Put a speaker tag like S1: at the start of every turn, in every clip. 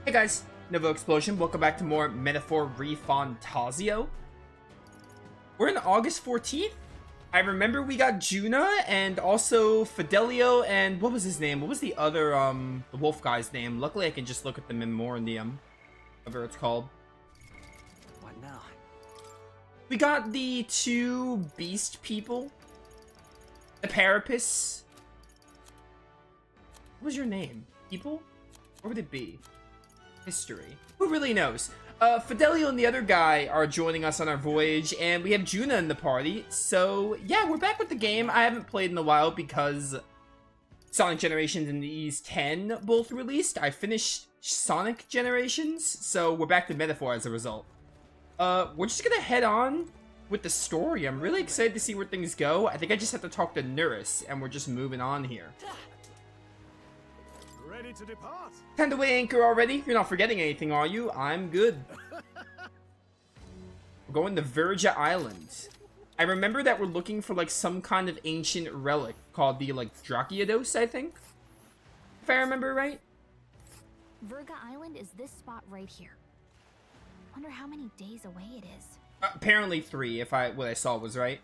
S1: Hey guys, Novaexplosion. Welcome back to more Metaphor ReFantazio. We're in August 14th. I remember we got Juna and also Fidelio and what was his name? What was the other the wolf guy's name? Luckily I can just look at the memorandum, whatever it's called.
S2: What now?
S1: We got the two beast people. The Parapus. What was your name? People? What would it be? History. Who really knows? Fidelio and the other guy are joining us on our voyage, and we have Juna in the party. So, yeah, we're back with the game. I haven't played in a while because Sonic Generations and Ys 10 both released. I finished Sonic Generations, so we're back to Metaphor as a result. We're just gonna head on with the story. I'm really excited to see where things go. I think I just have to talk to Nuris, and we're just moving on here.
S3: Ready to depart?
S1: Time to weigh anchor already? You're not forgetting anything, are you? I'm good. We're going to Virga Island. I remember that we're looking for like some kind of ancient relic called the like Draciodos, I think. If I remember right.
S4: Virga Island is this spot right here. Wonder how many days away it is.
S1: Apparently 3, if what I saw was right.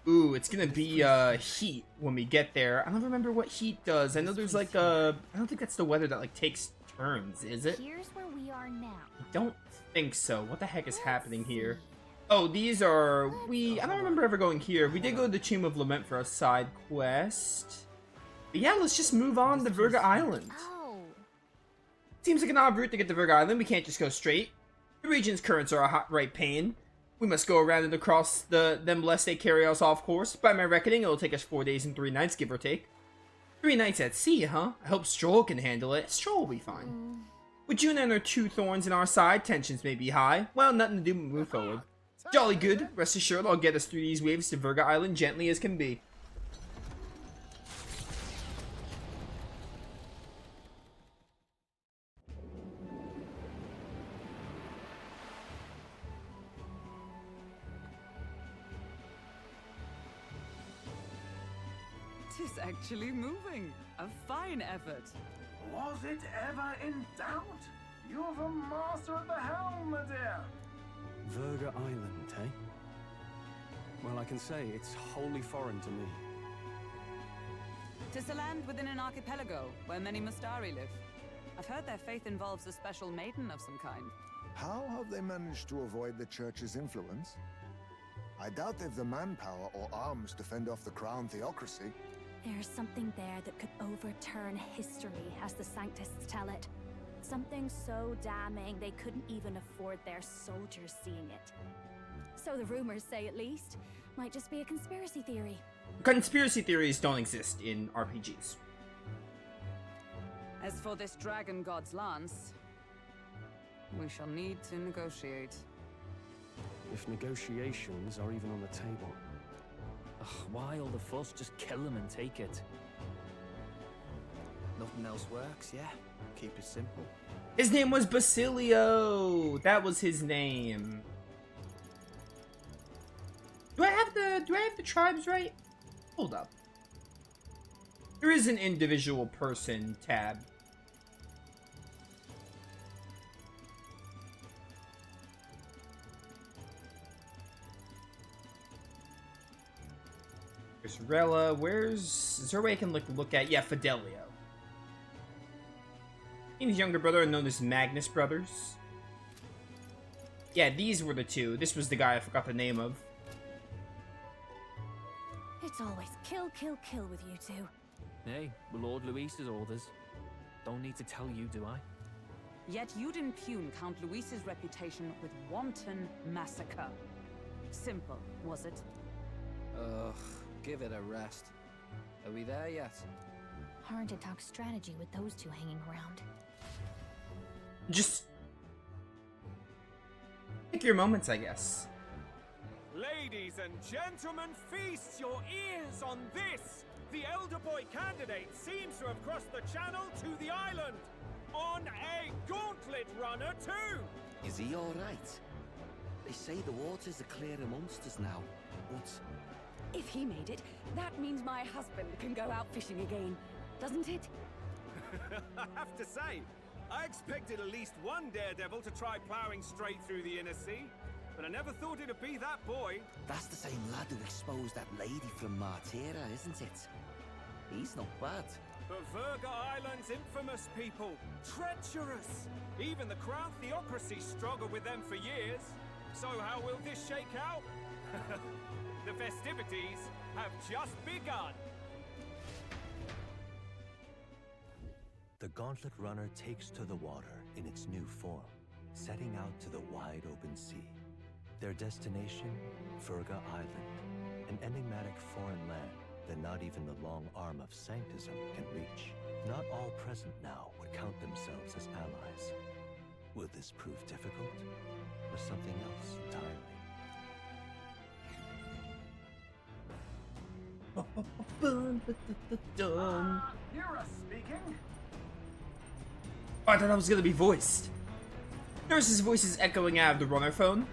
S1: Ooh, it's gonna be heat when we get there. I don't remember what heat does. I know there's like I don't think that's the weather that like takes turns, is it?
S4: Here's where we are now.
S1: I don't think so. What the heck is happening here? Oh, these are I don't remember ever going here. We did go to the Tomb of Lament for a side quest. But yeah, let's just move on to Virga Island.
S4: Oh.
S1: Seems like an odd route to get to Virga Island. We can't just go straight. The region's currents are a hot right pain. We must go around and across them lest they carry us off course. By my reckoning, it'll take us 4 days and 3 nights, give or take. 3 nights at sea, huh? I hope Stroll can handle it. Stroll will be fine. With Juna and her 2 thorns in our side, tensions may be high. Well, nothing to do but move forward. Jolly good. Rest assured, I'll get us through these waves to Virga Island gently as can be.
S5: It's actually moving. A fine effort.
S3: Was it ever in doubt? You're the master at the helm, my dear.
S2: Virga Island, eh? Well, I can say it's wholly foreign to me.
S5: 'Tis a land within an archipelago where many Mustari live. I've heard their faith involves a special maiden of some kind.
S6: How have they managed to avoid the church's influence? I doubt they've the manpower or arms to fend off the crown theocracy.
S4: There's something there that could overturn history, as the Sanctists tell it. Something so damning they couldn't even afford their soldiers seeing it. So the rumors say, at least. Might just be a conspiracy theory.
S1: Conspiracy theories don't exist in RPGs.
S5: As for this dragon god's lance, we shall need to negotiate.
S2: If negotiations are even on the table.
S7: Ugh, why all the fuss? Just kill them and take it. Nothing else works, yeah? Keep it simple.
S1: His name was Basilio. That was his name. Do I have the tribes right? Hold up. There is an individual person tab. There's Rella. Is there a way I can look at? Yeah, Fidelio. He and his younger brother are known as Magnus Brothers. Yeah, these were the 2. This was the guy I forgot the name of.
S4: It's always kill, kill, kill with you two.
S7: Hey, Lord Luis's orders. Don't need to tell you, do I?
S5: Yet you'd impugn Count Luis's reputation with wanton massacre. Simple, was it?
S8: Ugh, give it a rest. Are we there yet?
S4: Hard to talk strategy with those 2 hanging around.
S1: Just take your moments, I guess.
S3: Ladies and gentlemen, feast your ears on this. The elder boy candidate seems to have crossed the channel to the island. On a gauntlet runner too.
S8: Is he alright? They say the waters are clear amongst us now, but...
S9: If he made it, that means my husband can go out fishing again, doesn't it?
S3: I have to say, I expected at least one daredevil to try plowing straight through the inner sea, but I never thought it'd be that boy.
S8: That's the same lad who exposed that lady from Martira, isn't it? He's not bad.
S3: But Virga Island's infamous people, treacherous. Even the Crown Theocracy struggled with them for years. So how will this shake out? The festivities have just begun.
S2: The Gauntlet Runner takes to the water in its new form, setting out to the wide open sea. Their destination, Virga Island, an enigmatic foreign land that not even the long arm of Sanctism can reach. Not all present now would count themselves as allies. Will this prove difficult, or something else entirely?
S3: You're speaking?
S1: Oh, I thought I was gonna be voiced. Nurse's voice is echoing out of the runner phone.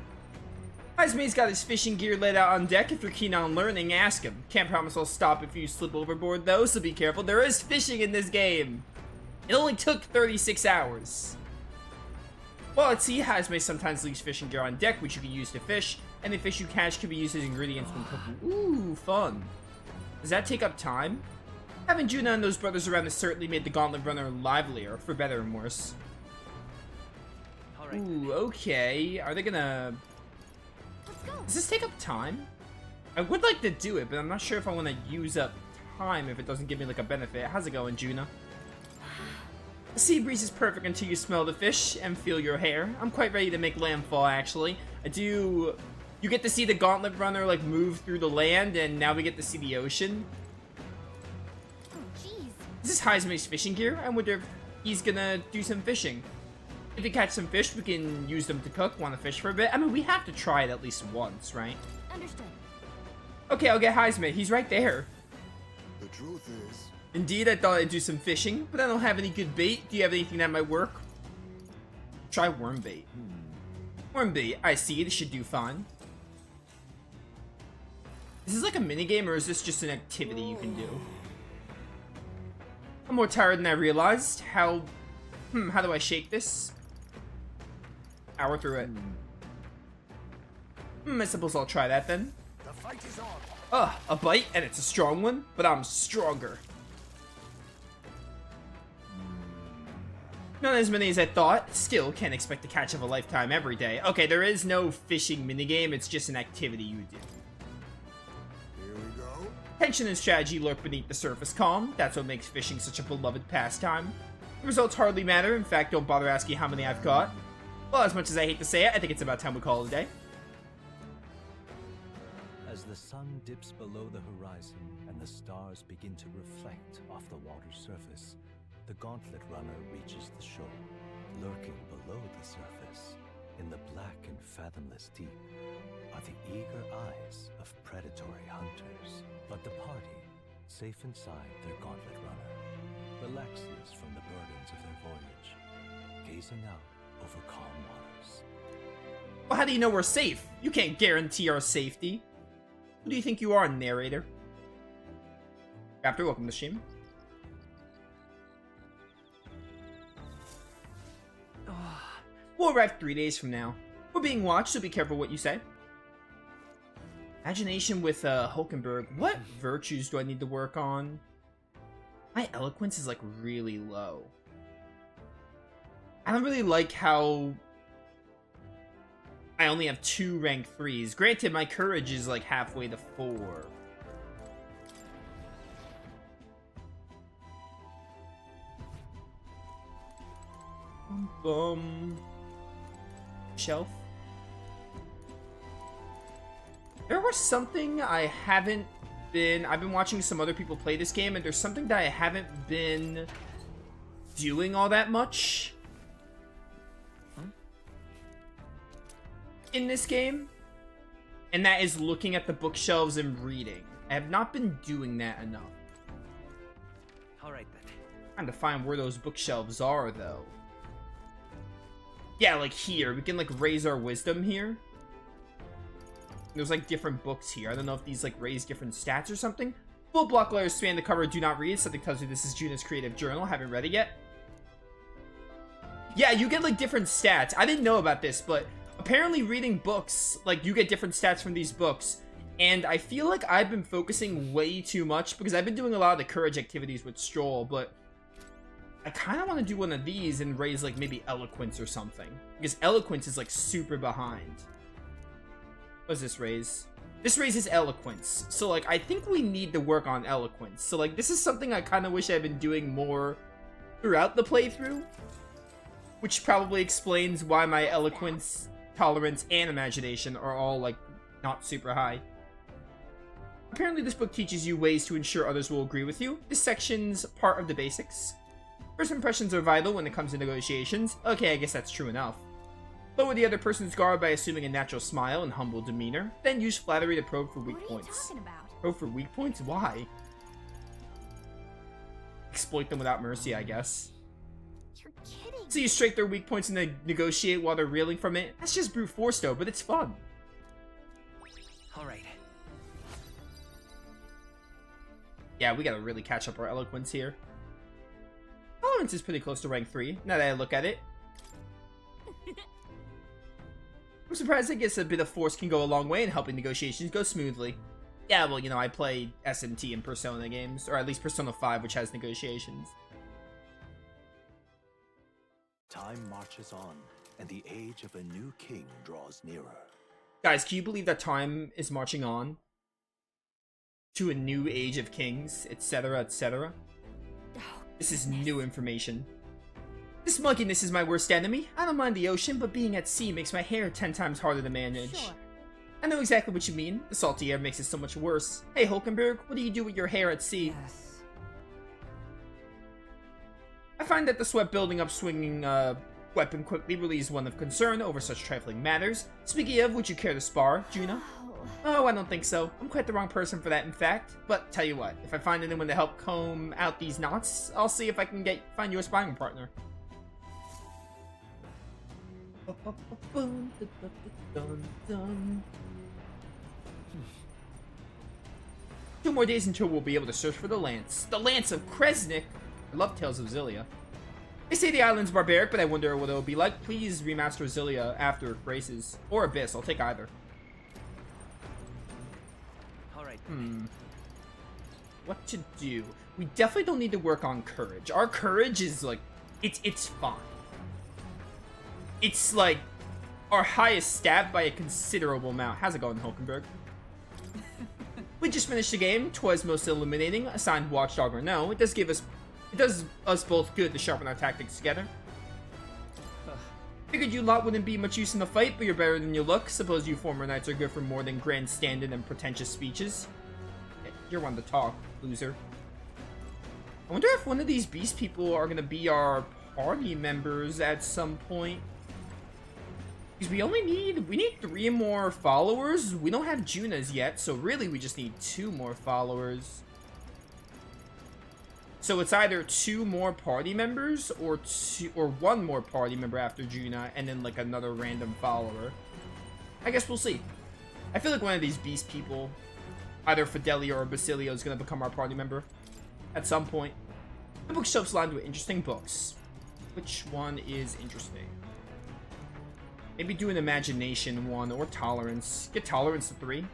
S1: Heismay's got his fishing gear laid out on deck. If you're keen on learning, ask him. Can't promise I'll stop if you slip overboard though, so be careful. There is fishing in this game. It only took 36 hours. Well, at sea, Heismay sometimes leaves fishing gear on deck, which you can use to fish, and the fish you catch can be used as ingredients when cooking. Ooh, fun. Does that take up time? Having Juna and those brothers around has certainly made the Gauntlet Runner livelier, for better and worse. Ooh, okay. Are they gonna... Does this take up time? I would like to do it, but I'm not sure if I want to use up time if it doesn't give me like a benefit. How's it going, Juna? The sea breeze is perfect until you smell the fish and feel your hair. I'm quite ready to make landfall, actually. You get to see the Gauntlet Runner like move through the land, and now we get to see the ocean.
S4: Oh, jeez.
S1: This is Heismay's fishing gear. I wonder if he's gonna do some fishing. If we catch some fish, we can use them to cook. Want to fish for a bit? I mean, we have to try it at least once, right?
S4: Understood.
S1: Okay, I'll get Heismay. He's right there.
S6: The truth is,
S1: Indeed, I thought I'd do some fishing, but I don't have any good bait. Do you have anything that might work? Try worm bait. Worm bait. I see. This should do fine. Is this like a minigame, or is this just an activity you can do? I'm more tired than I realized. How do I shake this? Power through it. I suppose I'll try that then.
S6: the fight is on.
S1: Ugh, a bite, and it's a strong one, but I'm stronger. Not as many as I thought. Still, can't expect the catch of a lifetime every day. Okay, there is no fishing minigame, it's just an activity you do.
S6: Here we go.
S1: Tension and strategy lurk beneath the surface calm. That's what makes fishing such a beloved pastime. The results hardly matter. In fact, don't bother asking how many I've caught. Well, as much as I hate to say it, I think it's about time we call it a day.
S2: As the sun dips below the horizon and the stars begin to reflect off the water's surface, the Gauntlet Runner reaches the shore. Lurking below the surface, in the black and fathomless deep, are the eager eyes of predatory hunters. But the party, safe inside their Gauntlet Runner, relaxes from the burdens of their voyage, gazing out over calm waters.
S1: Well, how do you know we're safe? You can't guarantee our safety. Who do you think you are, narrator? After, welcome to stream. We'll arrive 3 days from now. We're being watched, so be careful what you say. Imagination with Hulkenberg. What virtues do I need to work on? My eloquence is like really low. I don't really like how I only have 2 rank 3s. Granted, my courage is like halfway to 4. Shelf. There was something I haven't been... I've been watching some other people play this game, and there's something that I haven't been doing all that much in this game, and that is looking at the bookshelves and reading. I have not been doing that enough.
S8: Alright then.
S1: Trying to find where those bookshelves are, though. Yeah, like here. We can, like, raise our wisdom here. There's, like, different books here. I don't know if these, like, raise different stats or something. Full block letters span the cover, do not read. Something tells you this is Juna's creative journal. Haven't read it yet. Yeah, you get like different stats. I didn't know about this, but apparently reading books, like you get different stats from these books. And I feel like I've been focusing way too much because I've been doing a lot of the courage activities with Stroll, but I kind of want to do one of these and raise like maybe eloquence or something, because eloquence is like super behind. What does this raise? This raises eloquence. So like I think we need to work on eloquence. So like this is something I kind of wish I'd been doing more throughout the playthrough, which probably explains why my eloquence, tolerance, and imagination are all like not super high. Apparently this book teaches you ways to ensure others will agree with you. This section's part of the basics. First impressions are vital when it comes to negotiations. Okay, I guess that's true enough. Lower the other person's guard by assuming a natural smile and humble demeanor. Then use flattery to probe for weak points.
S4: What are you talking about?
S1: Probe for weak points? Why? Exploit them without mercy, I guess.
S4: You're kidding.
S1: So you strike their weak points and then negotiate while they're reeling from it? That's just brute force though, but it's fun.
S8: Alright.
S1: Yeah, we gotta really catch up our eloquence here. Tolerance is pretty close to rank 3, now that I look at it. I'm surprised I guess a bit of force can go a long way in helping negotiations go smoothly. Yeah, well, you know, I play SMT in Persona games, or at least Persona 5, which has negotiations.
S2: Time marches on, and the age of a new king draws nearer.
S1: Guys, can you believe that time is marching on to a new age of kings, etc., etc.? This is new information. This mugginess is my worst enemy. I don't mind the ocean, but being at sea makes my hair 10 times harder to manage.
S4: Sure.
S1: I know exactly what you mean. The salty air makes it so much worse. Hey, Hulkenberg, what do you do with your hair at sea?
S5: Yes.
S1: I find that the sweat building up swinging weapon quickly relieves one of concern over such trifling matters. Speaking of, would you care to spar, Juna? Oh, I don't think so. I'm quite the wrong person for that, in fact. But tell you what, if I find anyone to help comb out these knots, I'll see if I can find you a sparring partner. Two more days until we'll be able to search for the Lance. The Lance of Kresnik! I love Tales of Xillia. They say the island's barbaric, but I wonder what it'll be like. Please remaster Xillia after it braces. Or Abyss, I'll take either.
S8: Alright.
S1: What to do? We definitely don't need to work on courage. Our courage is like, it's fine. It's like our highest stat by a considerable amount. How's it going, Hulkenberg? We just finished the game. 'Twas most illuminating. Assigned watchdog or no, it does us both good to sharpen our tactics together. Figured you lot wouldn't be much use in the fight, but you're better than you look. Suppose you former knights are good for more than grandstanding and pretentious speeches. You're one to talk, loser. I wonder if one of these beast people are gonna be our party members at some point. Because we need 3 more followers. We don't have Juna's yet, so really we just need 2 more followers. So it's either 2 more party members or 1 more party member after Juna, and then like another random follower. I guess we'll see. I feel like one of these beast people, either Fidelio or Basilio, is gonna become our party member at some point. The bookshelf's lined with interesting books. Which one is interesting? Maybe do an imagination one or tolerance. Get tolerance to 3.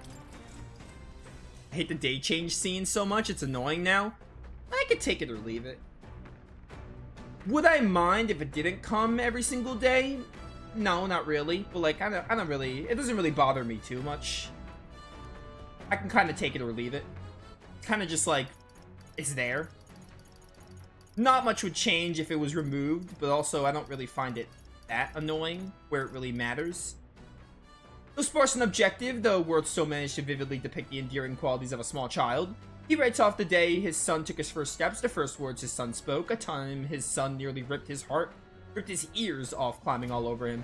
S1: I hate the day change scene so much, it's annoying now. I could take it or leave it. Would I mind if it didn't come every single day? No, not really. But like, I don't really, it doesn't really bother me too much. I can kind of take it or leave it. It's kind of just like, it's there. Not much would change if it was removed, but also I don't really find it that annoying where it really matters. Though sparse and objective, the words still managed to vividly depict the endearing qualities of a small child. He writes off the day his son took his first steps, the first words his son spoke, a time his son nearly ripped his ears off climbing all over him.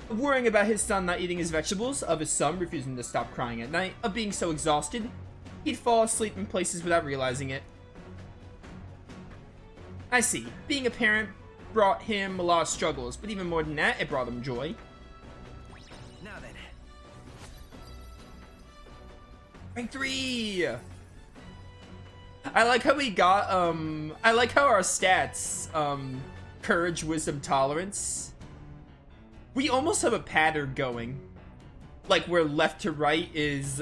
S1: Of worrying about his son not eating his vegetables, of his son refusing to stop crying at night, of being so exhausted, he'd fall asleep in places without realizing it. I see. Being a parent brought him a lot of struggles, but even more than that, it brought him joy.
S8: Now then.
S1: Rank 3! I like how we got, I like how our stats, courage, wisdom, tolerance. We almost have a pattern going. Like, where left to right is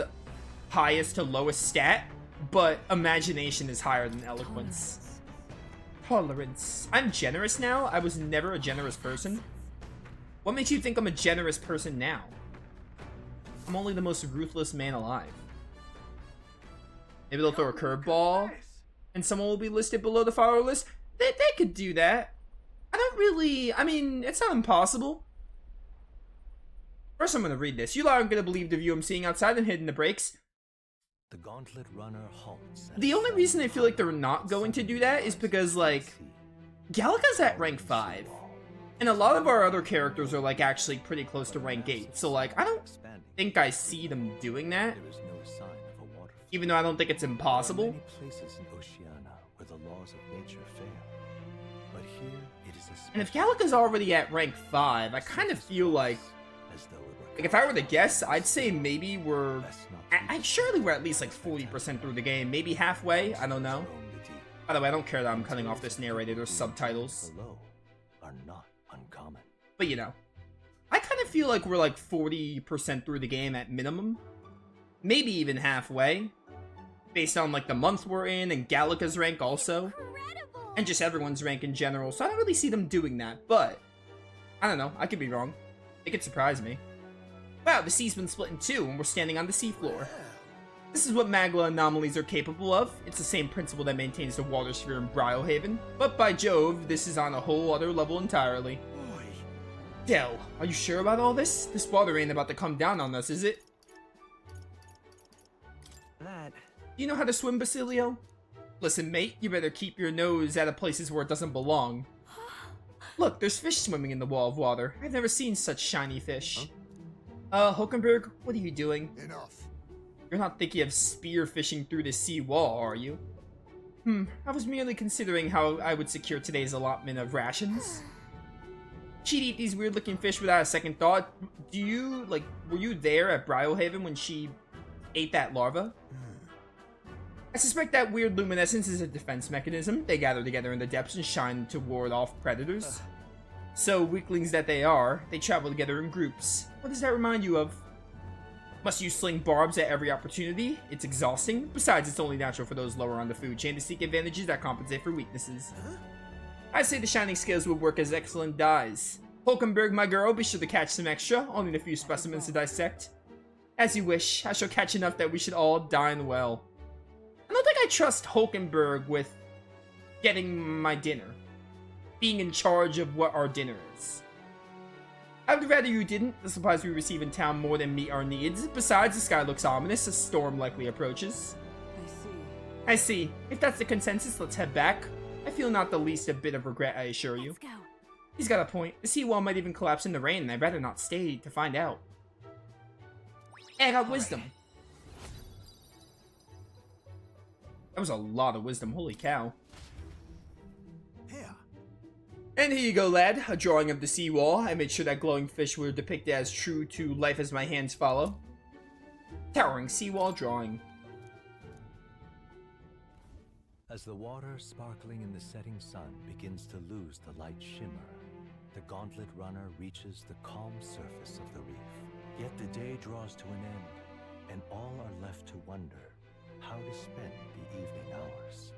S1: highest to lowest stat, but imagination is higher than eloquence. Tolerance. I'm generous now? I was never a generous person. What makes you think I'm a generous person now? I'm only the most ruthless man alive. Maybe they'll throw a curveball, and someone will be listed below the follower list. They could do that. I don't really... I mean, it's not impossible. First, I'm going to read this. You lot aren't going to believe the view I'm seeing outside and hitting the brakes.
S2: The gauntlet runner halts.
S1: The only reason I feel like they're not going to do that is because, like, Gallica's at rank 5. And a lot of our other characters are, like, actually pretty close to rank 8. So, like, I don't think I see them doing that.
S2: There is no sign of a waterfall.
S1: Even though I don't think it's impossible.
S2: There are many places in Oceania where the laws of nature fail. But here it is a
S1: And if Gallica's already at rank 5, I kind of feel like...
S2: as though it were
S1: Like, if I were to guess, I'd say maybe we're...
S2: best not
S1: surely we're at least, like, 40% through the game. Maybe halfway? I don't know. By the way, I don't care that I'm cutting off this narrator. There's subtitles.
S2: below are not uncommon.
S1: But, you know. I kind of feel like we're, like, 40% through the game at minimum. Maybe even halfway. Based on, like, the month we're in and Gallica's rank also.
S4: Incredible!
S1: And just everyone's rank in general. So I don't really see them doing that. But, I don't know. I could be wrong. It could surprise me. Wow, the sea's been split in two, and we're standing on the seafloor. This is what Magla anomalies are capable of. It's the same principle that maintains the water sphere in Bryohaven. But by Jove, this is on a whole other level entirely. Del, are you sure about all this? This water ain't about to come down on us, is it?
S7: That.
S1: Do you know how to swim, Basilio? Listen, mate, you better keep your nose out of places where it doesn't belong. Look, there's fish swimming in the wall of water. I've never seen such shiny fish. Hulkenberg, what are you doing?
S6: Enough.
S1: You're not thinking of spear fishing through the sea wall, are you? I was merely considering how I would secure today's allotment of rations. She'd eat these weird-looking fish without a second thought. Do you, like, were you there at Bryohaven when she ate that larva? I suspect that weird luminescence is a defense mechanism. They gather together in the depths and shine to ward off predators. So, weaklings that they are, they travel together in groups. What does that remind you of? Must you sling barbs at every opportunity? It's exhausting. Besides, it's only natural for those lower on the food chain to seek advantages that compensate for weaknesses. I say the shining scales would work as excellent dyes. Hulkenberg, my girl, be sure to catch some extra. Only a few specimens to dissect. As you wish. I shall catch enough that we should all dine well. I don't think I trust Hulkenberg with getting my dinner. Being in charge of what our dinner is. I would rather you didn't. The supplies we receive in town more than meet our needs. Besides, the sky looks ominous. A storm likely approaches. I see. If that's the consensus, let's head back. I feel not the least a bit of regret, I assure you.
S4: Let's go.
S1: He's got a point. The seawall might even collapse in the rain, and I'd rather not stay to find out. Hey, I got wisdom. That was a lot of wisdom, holy cow.
S6: Here.
S1: And here you go, lad. A drawing of the seawall. I made sure that glowing fish were depicted as true to life as my hands follow. Towering seawall drawing.
S2: As the water sparkling in the setting sun begins to lose the light shimmer, the gauntlet runner reaches the calm surface of the reef. Yet the day draws to an end, and all are left to wonder how to spend the evening hours.